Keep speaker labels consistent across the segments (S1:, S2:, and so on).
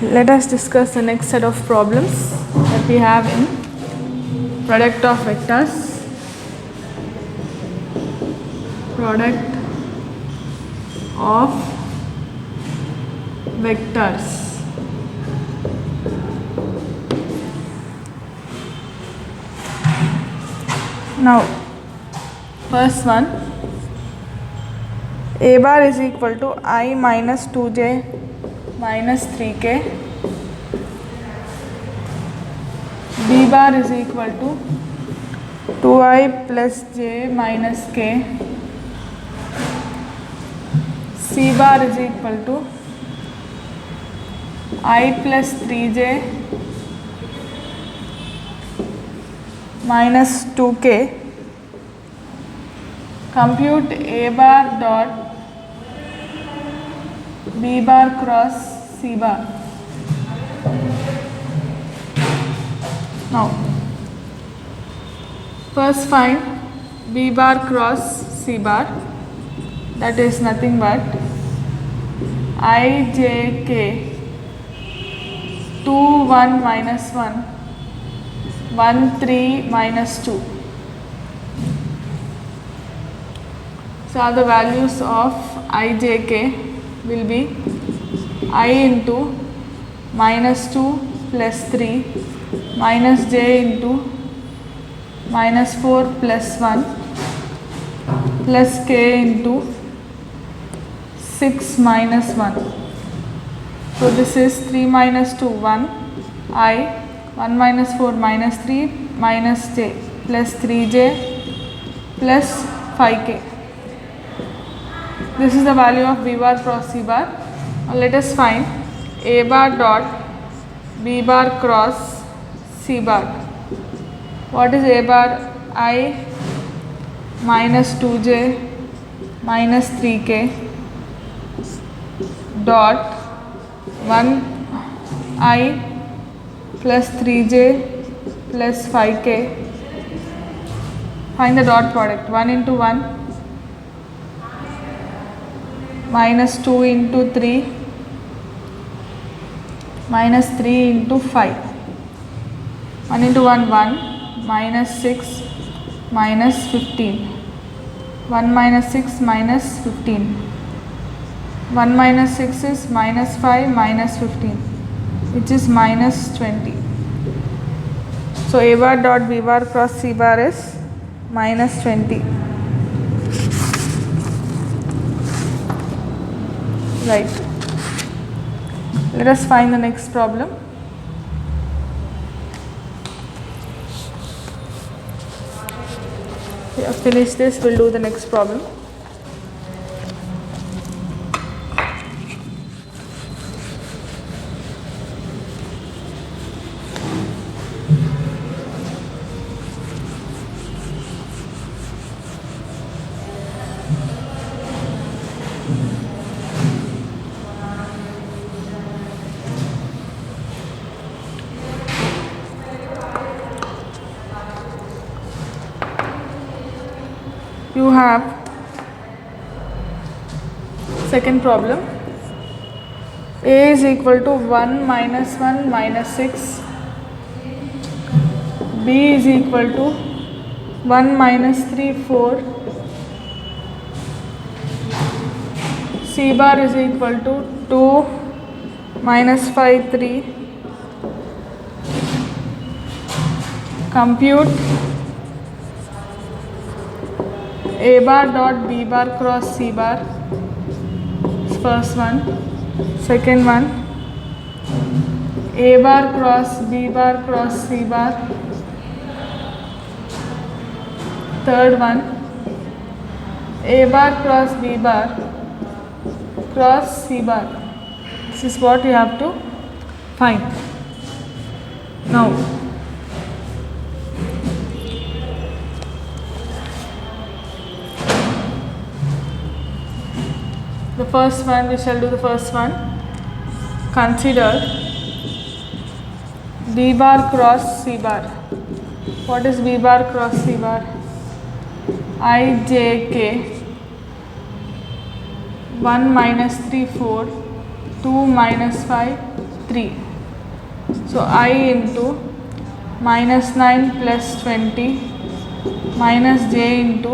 S1: Let us discuss the next set of problems that we have in product of vectors. Product of vectors. Now, first one, a bar is equal to I minus 2j minus 3k, b bar is equal to 2i plus j minus k, c bar is equal to I plus 3j minus 2k. Compute a bar dot b bar cross c bar. Now, first find b bar cross c bar, that is nothing but I j k 2 1 minus 1 1 3 minus 2. So all the values of I j k will be I into minus 2 plus 3 minus j into minus 4 plus 1 plus k into 6 minus 1. So this is 3 minus 2 1 I 1 minus 4 minus 3 minus j plus 3j plus 5k. This is the value of b bar cross c bar. Now let us find a bar dot b bar cross c bar. What is a bar? I minus 2j minus 3k dot 1 I plus 3j plus 5k. Find the dot product. 1 into 1 minus 2 into 3 minus 3 into 5. 1 into 1 1 minus 6 minus 15. 1 minus 6 minus 15. 1 minus 6 is minus 5 minus 15, which is minus 20. So a bar dot b bar cross c bar is minus 20. Right. Let us find the next problem. We have finished this, we'll do the next problem. You have second problem. A is equal to 1 minus 1 minus 6. B is equal to 1 minus 3 4. C bar is equal to 2 minus 5 3. Compute a bar dot b bar cross c bar. First one. Second one, a bar cross b bar cross c bar. Third one, a bar cross b bar cross c bar. This is what you have to find. Now, the first one, we shall do the first one. Consider b bar cross c bar. What is b bar cross c bar? I j k 1 minus 3 4 2 minus 5 3. So I into minus 9 plus 20 minus j into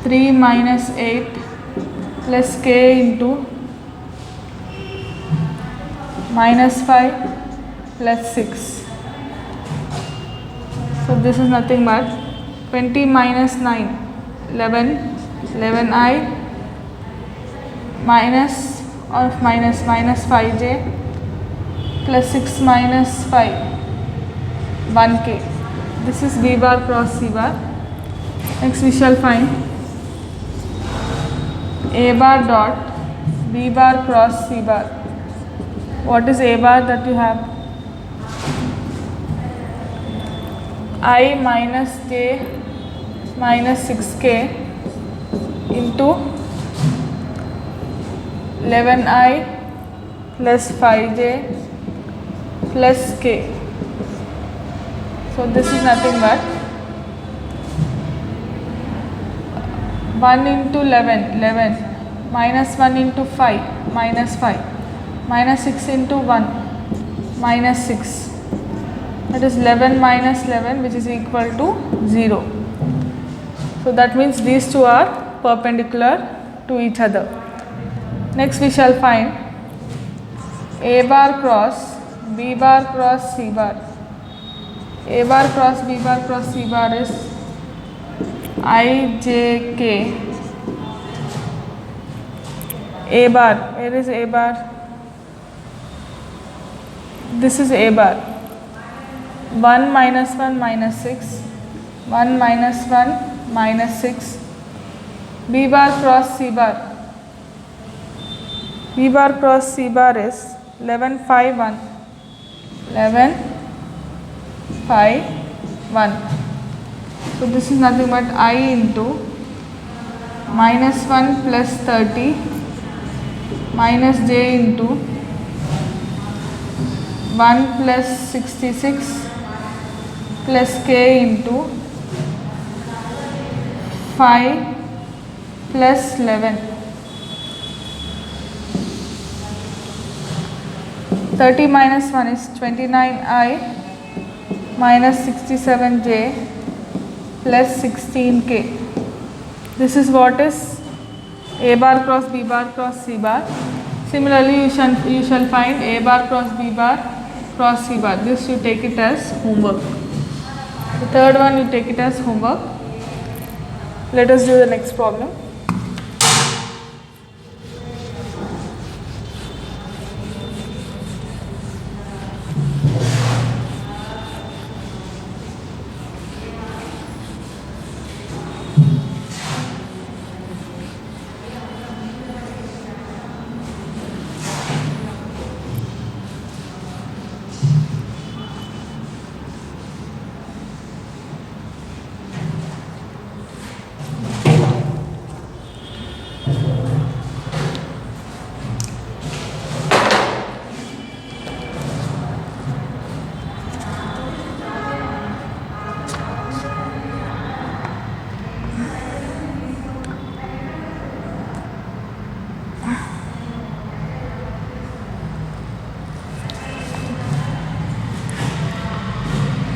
S1: 3 minus 8 plus k into minus 5 plus 6. So this is nothing but 20 minus 9, 11, 11i minus of minus 5j plus 6 minus 5, 1k. This is b bar cross c bar. Next we shall find a bar dot b bar cross c bar. What is a bar that you have? I minus j minus 6k into 11i plus 5j plus k. So this is nothing but 1 into 11, 11 minus 1 into 5, minus 5 minus 6 into 1, minus 6. That is 11 minus 11, which is equal to 0. So that means these two are perpendicular to each other. Next we shall find a bar cross b bar cross c bar. A bar cross b bar cross c bar is I j k. A bar, where is a bar? This is a bar. 1 minus 1 minus 6, 1 minus 1 minus 6. B bar cross c bar. B bar cross c bar is 11 5 1, 11 5 1. So this is nothing but I into minus 1 plus 30 minus j into 1 plus 66 plus k into 5 plus 11. 30 minus 1 is 29i minus 67j plus 16k. This is what is a bar cross b bar cross c bar. Similarly, you shall find a bar cross b bar cross c bar. This you take it as homework. The third one you take it as homework. Let us do the next problem.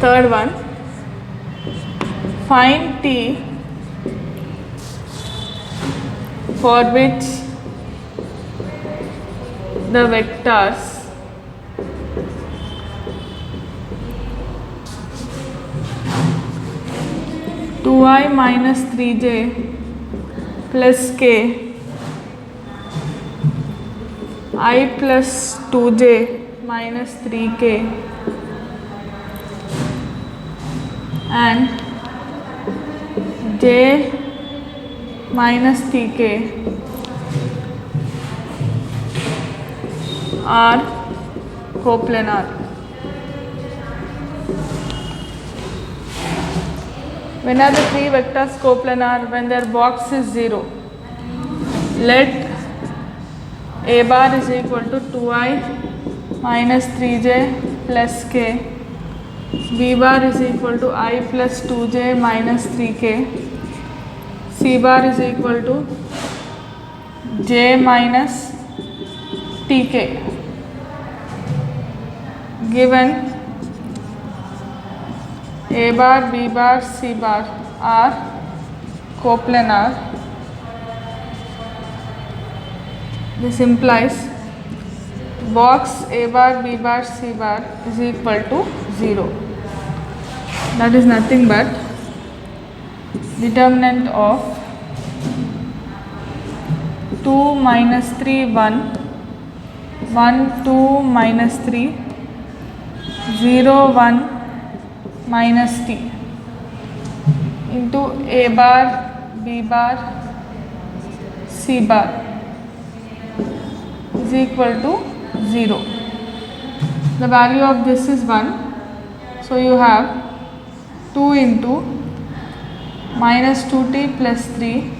S1: Third one, find t for which the vectors two I minus 3j plus k, I plus 2j minus 3k and j minus tk are coplanar. When are the three vectors coplanar? When their box is 0. Let a bar is equal to 2i minus 3j plus k. B bar is equal to I plus 2j minus 3k. C bar is equal to j minus tk. given A bar, B bar, C bar are coplanar, this implies box A bar, B bar, C bar is equal to 0. That is nothing but determinant of 2 minus 3 1, 1 2 minus 3, 0 1 minus t into A bar, B bar, C bar is equal to 0. The value of this is 1. So you have 2 into minus 2t plus 3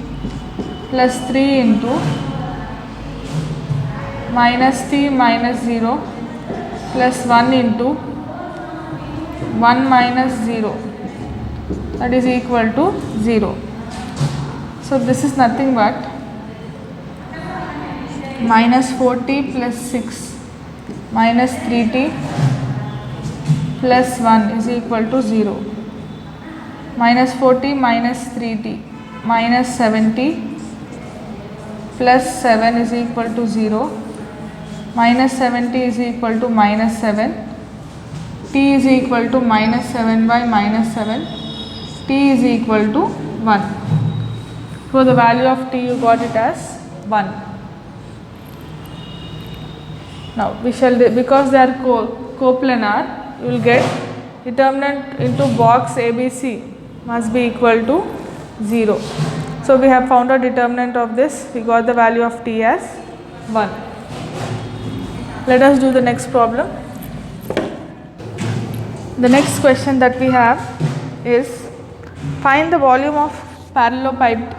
S1: plus 3 into minus t minus 0 plus 1 into 1 minus 0, that is equal to 0. So this is nothing but minus 4t plus 6 minus 3t plus 1 is equal to 0. Minus 4t minus 3t minus 7t plus 7 is equal to 0. Minus 7t is equal to minus 7. T is equal to minus 7 by minus 7. T is equal to 1. So the value of t you got it as 1. Now we shall, because they are coplanar, you will get determinant into box ABC must be equal to 0. So we have found a determinant of this. We got the value of t as 1. Let us do the next problem. The next question that we have is find the volume of parallelopiped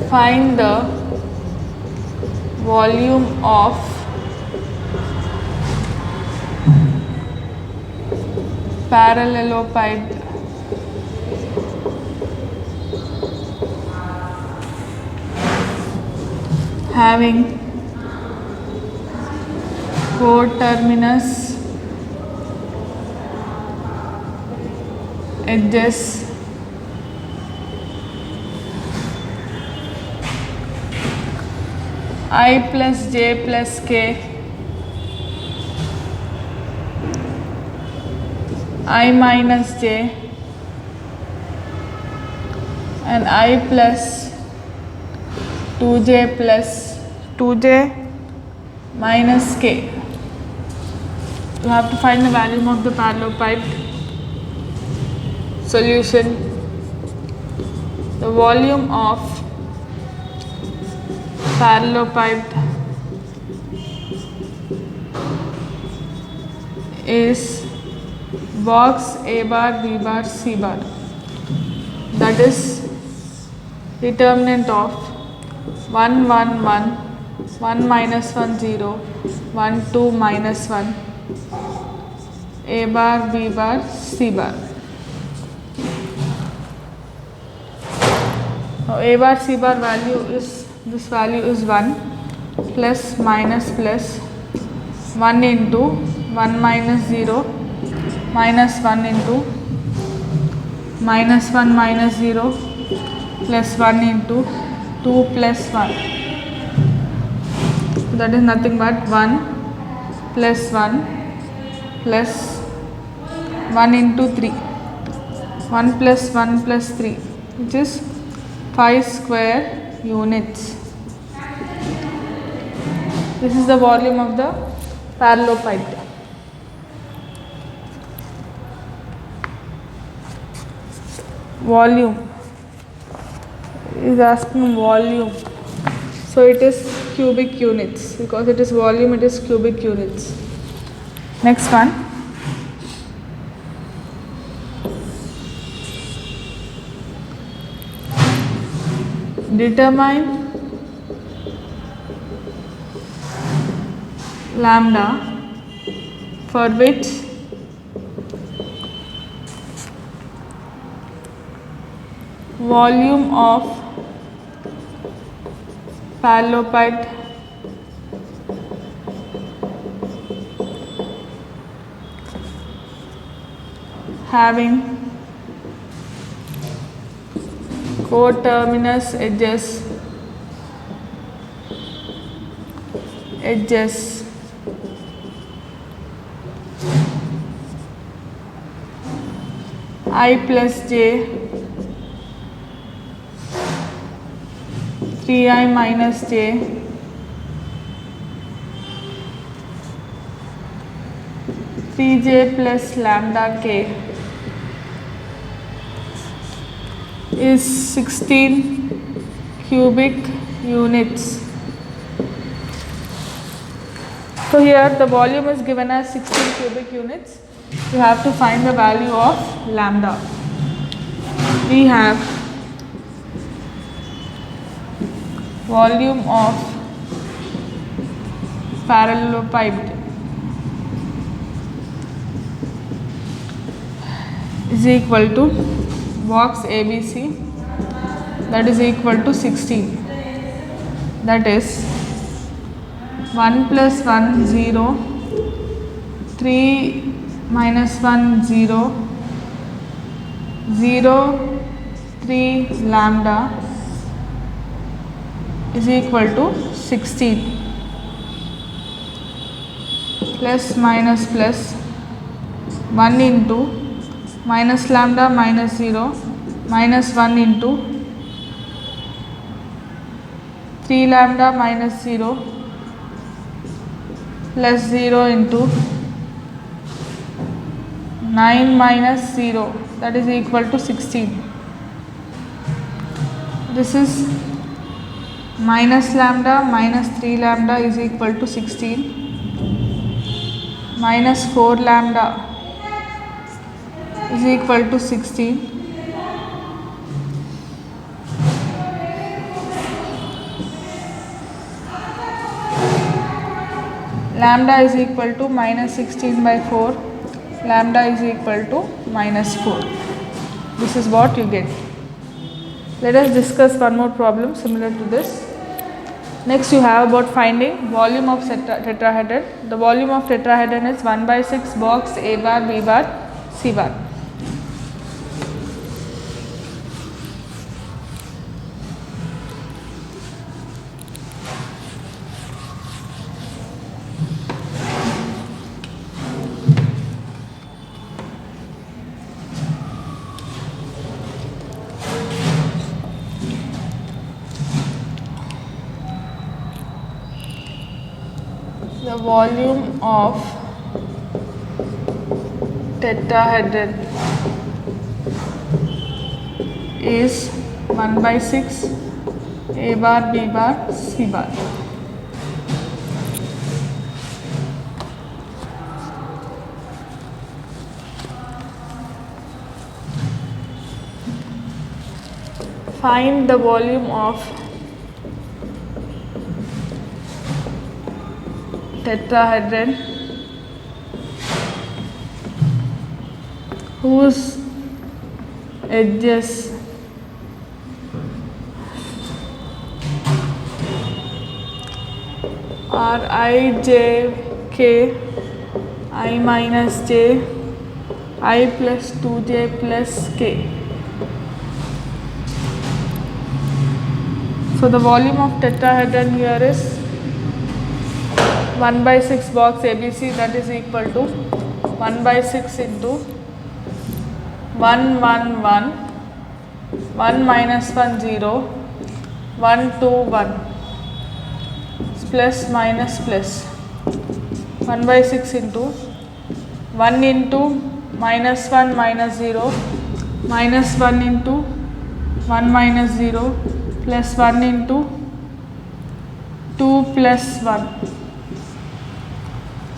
S1: find the volume of parallelopiped having coterminous edges I plus j plus k, I minus j and I plus 2j plus 2j minus k. You have to find the volume of the parallelopiped solution. The volume of parallelopiped is box A bar, B bar, C bar, that is determinant of 1 1 1, 1 minus 1 0, 1 2 minus 1, A bar, B bar, C bar. Now A bar, C bar value is, this value is 1 plus minus plus 1 into 1 minus 0 minus 1 into minus 1 minus 0 plus 1 into 2 plus 1. So that is nothing but 1 plus 1 plus 1 into 3. 1 plus 1 plus 3, which is 5 square units. This is the volume of the parallelopiped. Volume is asking volume, so it is cubic units, because it is volume, it is cubic units. Next one, determine lambda for which volume of parallelopiped having coterminous edges I plus j 3i minus j 3j plus lambda k is 16 cubic units. So here the volume is given as 16 cubic units. You have to find the value of lambda. We have volume of parallelepiped is equal to box ABC, that is equal to 16, that is 1 plus 1 0, 3 minus 1 0, 0 3 lambda is equal to 16, plus minus plus 1 into minus lambda minus 0 minus 1 into 3 lambda minus 0 plus 0 into 9 minus 0, that is equal to 16. This is minus lambda minus 3 lambda is equal to 16, minus 4 lambda is equal to 16, lambda is equal to minus 16 by 4, lambda is equal to minus 4. This is what you get. Let us discuss one more problem similar to this. Next you have about finding volume of tetrahedron. The volume of tetrahedron is 1 by 6 box A bar, B bar, C bar. The volume of tetrahedron is 1 by 6 A bar, B bar, C bar. Find the volume of tetrahedron whose edges are I, j, k, I minus j, I plus 2j plus k. So the volume of tetrahedron here is 1 by 6 box ABC, that is equal to 1 by 6 into 1 1 1, 1 minus 1 0, 1 2 1, plus minus plus 1 by 6 into 1 into minus 1 minus 0, minus 1 into 1 minus 0, plus 1 into 2 plus 1.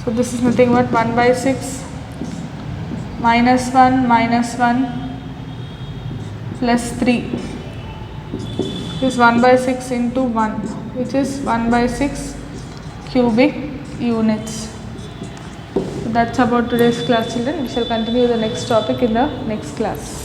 S1: So this is nothing but 1 by 6 minus 1 plus 3 is 1 by 6 into 1, which is 1 by 6 cubic units. So that's about today's class, children. We shall continue the next topic in the next class.